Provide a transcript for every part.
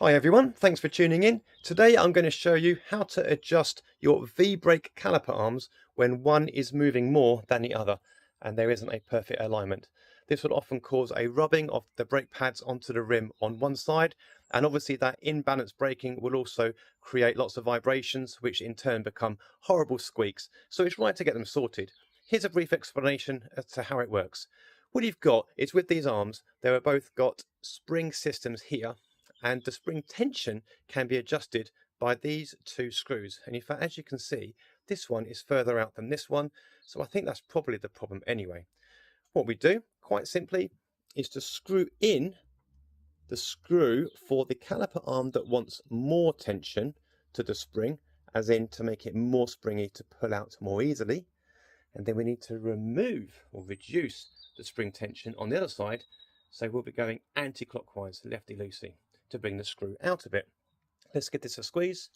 Hi everyone, thanks for tuning in. Today I'm going to show you how to adjust your V-brake caliper arms when one is moving more than the other and there isn't a perfect alignment. This will often cause a rubbing of the brake pads onto the rim on one side, and obviously that imbalanced braking will also create lots of vibrations which in turn become horrible squeaks, so it's right to get them sorted. Here's a brief explanation as to how it works. What you've got is with these arms, they are both got spring systems here, and the spring tension can be adjusted by these two screws. And in fact, as you can see, this one is further out than this one, so I think that's probably the problem anyway. What we do, quite simply, is to screw in the screw for the caliper arm that wants more tension to the spring, as in to make it more springy to pull out more easily. And then we need to remove or reduce the spring tension on the other side, so we'll be going anti-clockwise, lefty-loosey, to bring the screw out a bit. Let's give this a squeeze.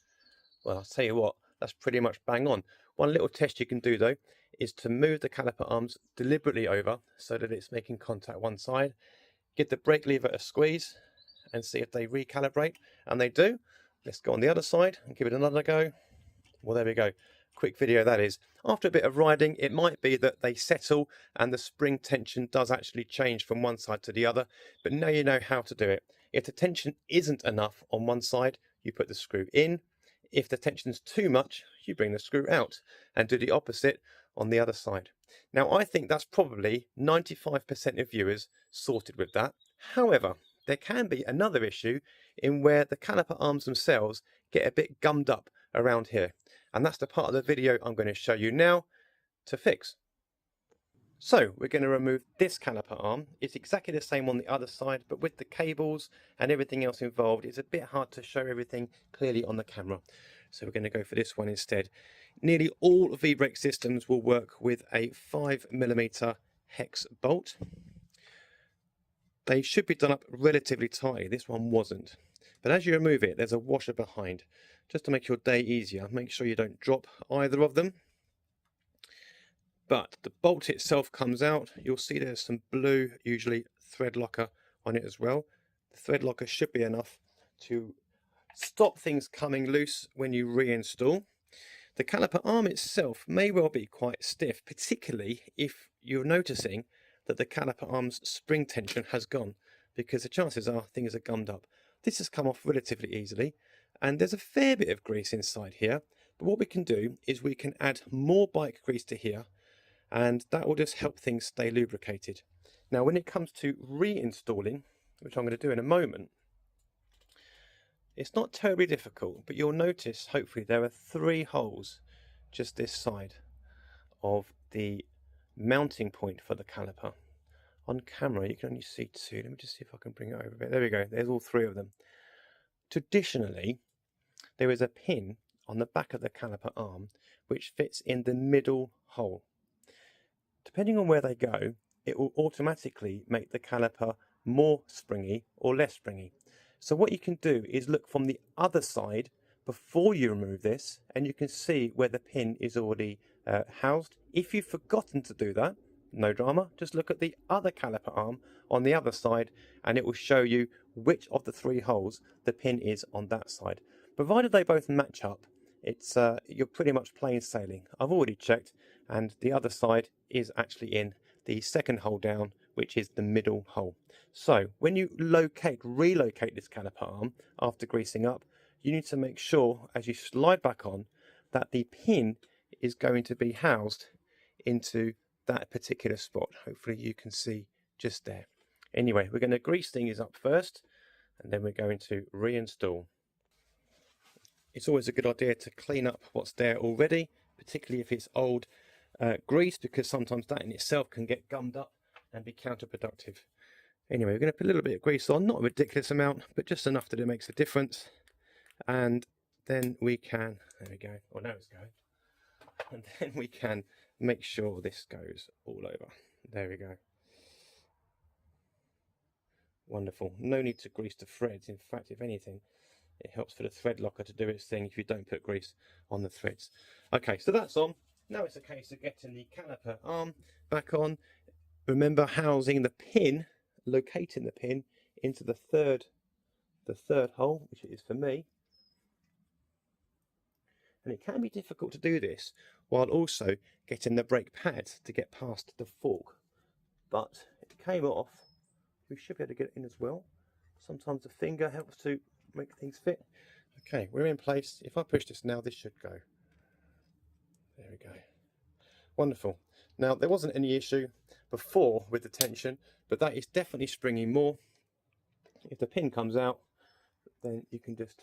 Well, I'll tell you what, that's pretty much bang on. One little test you can do though is to move the caliper arms deliberately over so that it's making contact one side. Give the brake lever a squeeze and see if they recalibrate, and they do. Let's go on the other side and give it another go. Well, there we go. Quick video that is. After a bit of riding, it might be that they settle and the spring tension does actually change from one side to the other, but now you know how to do it. If the tension isn't enough on one side, you put the screw in. If the tension's too much, you bring the screw out and do the opposite on the other side. Now, I think that's probably 95% of viewers sorted with that. However, there can be another issue in where the caliper arms themselves get a bit gummed up around here. And that's the part of the video I'm going to show you now to fix. So we're going to remove this caliper arm. It's exactly the same on the other side, but with the cables and everything else involved, it's a bit hard to show everything clearly on the camera. So we're going to go for this one instead. Nearly all V-brake systems will work with a 5mm hex bolt. They should be done up relatively tightly. This one wasn't. But as you remove it, there's a washer behind. Just to make your day easier, make sure you don't drop either of them. But the bolt itself comes out. You'll see there's some blue, usually thread locker on it as well. The thread locker should be enough to stop things coming loose when you reinstall. The caliper arm itself may well be quite stiff, particularly if you're noticing that the caliper arm's spring tension has gone, because the chances are things are gummed up. This has come off relatively easily, and there's a fair bit of grease inside here, but what we can do is we can add more bike grease to here, and that will just help things stay lubricated. Now, when it comes to reinstalling, which I'm going to do in a moment, it's not terribly difficult, but you'll notice, hopefully, there are 3 holes just this side of the mounting point for the caliper. On camera you can only see 2. Let me just see if I can bring it over a bit. There we go, there's all 3 of them. Traditionally, there is a pin on the back of the caliper arm which fits in the middle hole. Depending on where they go, it will automatically make the caliper more springy or less springy. So what you can do is look from the other side before you remove this, and you can see where the pin is already housed. If you've forgotten to do that, no drama, just look at the other caliper arm on the other side and it will show you which of the 3 holes the pin is on that side. Provided they both match up, it's you're pretty much plain sailing. I've already checked, and the other side is actually in the second hole down, which is the middle hole. So when you relocate this caliper arm after greasing up, you need to make sure as you slide back on that the pin is going to be housed into that particular spot. Hopefully you can see just there. Anyway, we're going to grease things up first, and then we're going to reinstall. It's always a good idea to clean up what's there already, particularly if it's old grease, because sometimes that in itself can get gummed up and be counterproductive. Anyway, we're going to put a little bit of grease on, not a ridiculous amount, but just enough that it makes a difference. And then we can, there we go, oh, now it's going. And then we can make sure this goes all over. There we go. Wonderful. No need to grease the threads. In fact, if anything, it helps for the thread locker to do its thing if you don't put grease on the threads. Okay, so that's on. Now it's a case of getting the caliper arm back on. Remember housing the pin, locating the pin into the 3rd the third hole, which it is for me. And it can be difficult to do this while also getting the brake pad to get past the fork. But it came off. We should be able to get it in as well. Sometimes the finger helps to make things fit. Okay, we're in place. If I push this now, this should go. There we go. Wonderful. Now, there wasn't any issue before with the tension, but that is definitely springing more. If the pin comes out, then you can just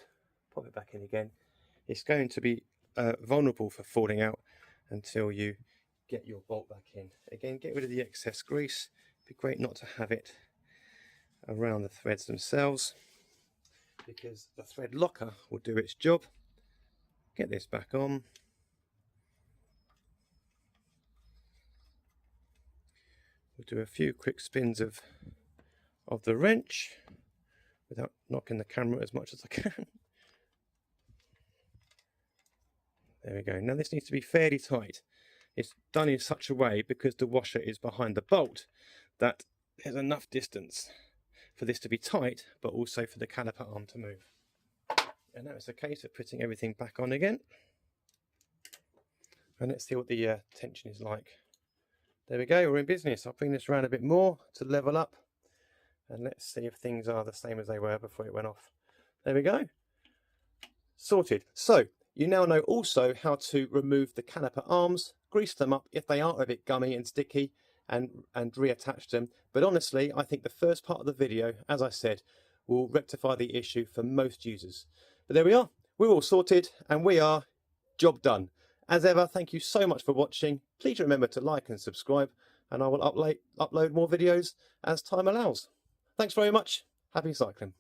pop it back in again. It's going to be vulnerable for falling out until you get your bolt back in. Again, get rid of the excess grease. It'd be great not to have it around the threads themselves, because the thread locker will do its job. Get this back on. We'll do a few quick spins of the wrench without knocking the camera as much as I can. There we go. Now this needs to be fairly tight. It's done in such a way, because the washer is behind the bolt, that there's enough distance for this to be tight, but also for the caliper arm to move. And now it's a case of putting everything back on again. And let's see what the tension is like. There we go, we're in business. I'll bring this around a bit more to level up, and let's see if things are the same as they were before it went off. There we go. Sorted. So you now know also how to remove the caliper arms, grease them up if they are a bit gummy and sticky, and reattach them. But honestly, I think the first part of the video, as I said, will rectify the issue for most users. But there we are, we're all sorted, and we are job done. As ever, thank you so much for watching. Please remember to like and subscribe, and I will upload more videos as time allows. Thanks very much. Happy cycling.